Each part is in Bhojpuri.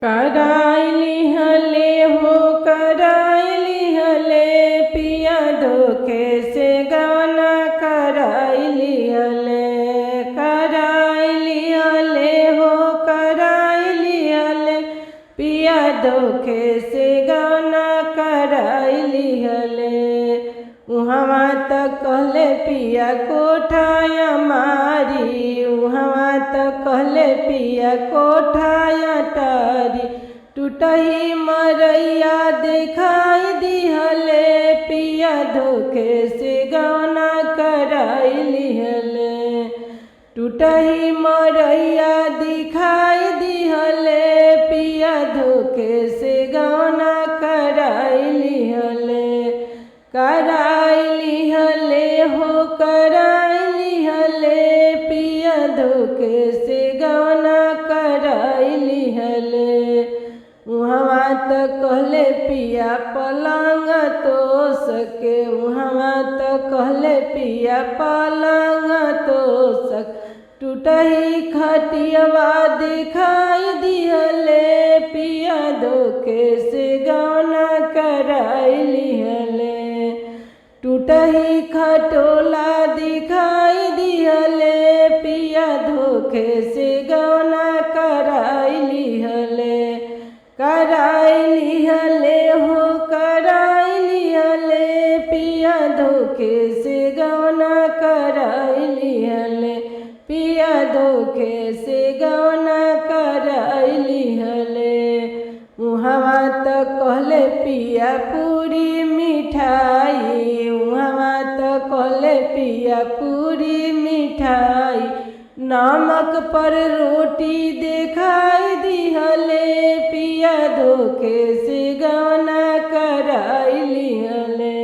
कराइली हले हो कराइली हले पिया धोखे से गाना कराइली हले हो कराइली हले पिया धोखे से गाना कराइली हले उहवा तक कहले पिया कोठाया मारी उहवा तक कहले पिया कोठाया तारी टूटही मरैया दिखाई दिहले पिया धोखे से गाना कराइली हले टूटही मरैया दिखाई दिहले पिया धोखे से गाना कराइली हले कराइली हले हो कराइली हले पिया धोखे से गाना कराइली हले उहवा तक कहले पिया पलंग तो सके उहवा तक कहले पिया पलंग तो सक टूटही खटियावा दिखाई दिहले पिया धोखे से गाना कराइली हले टूटही खटोला दिखाई दिहले पिया धोखे से गाना कराइली हले कराइली हले हो कराइली हले पिया धोखे से गाना कराइली हले पिया धोखे से गाना कराइली हले उहवा तक कहले पिया पूरी मिठाई उहवा तक कहले पिया पूरी मिठाई नमक पर रोटी दिखाई दिहले पिया धोखे से गाना कराइली हले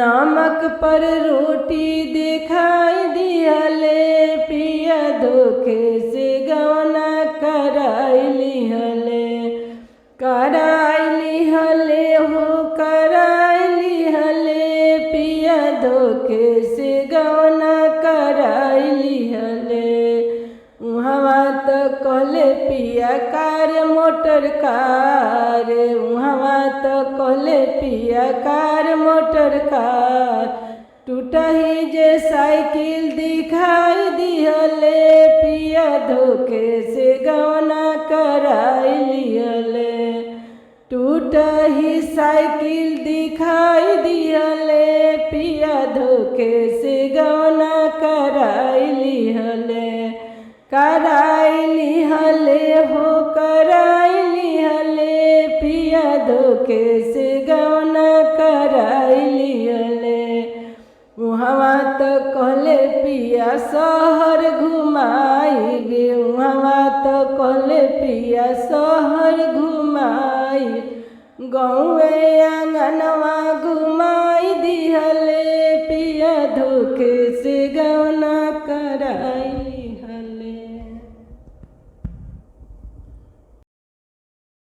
नमक पर रोटी दिखाई दिहले पिया धोखे से गाना कराइली हले कराइली हले हो कराइली हले पिया धोखे से गाना कराइली हले उहवा तक कहले पिया कार मोटर कार उहवा तक कहले पिया कार मोटर कार टूटही जे साइकिल दिखाई दिहले पिया धोखे से गाना कराइली हले टूटही साइकिल दिखाई दिहले पिया धोखे से गाना कराइली हले कराइली हले हो कराइली हले पिया धोखे से गाना कराइली हले उहवा तक कहले पिया शहर घुमाई गे उहवा तक कहले पिया शहर घुमाई गाँवे आंगनवा घुमाई दिहले पिया धोखे से गाना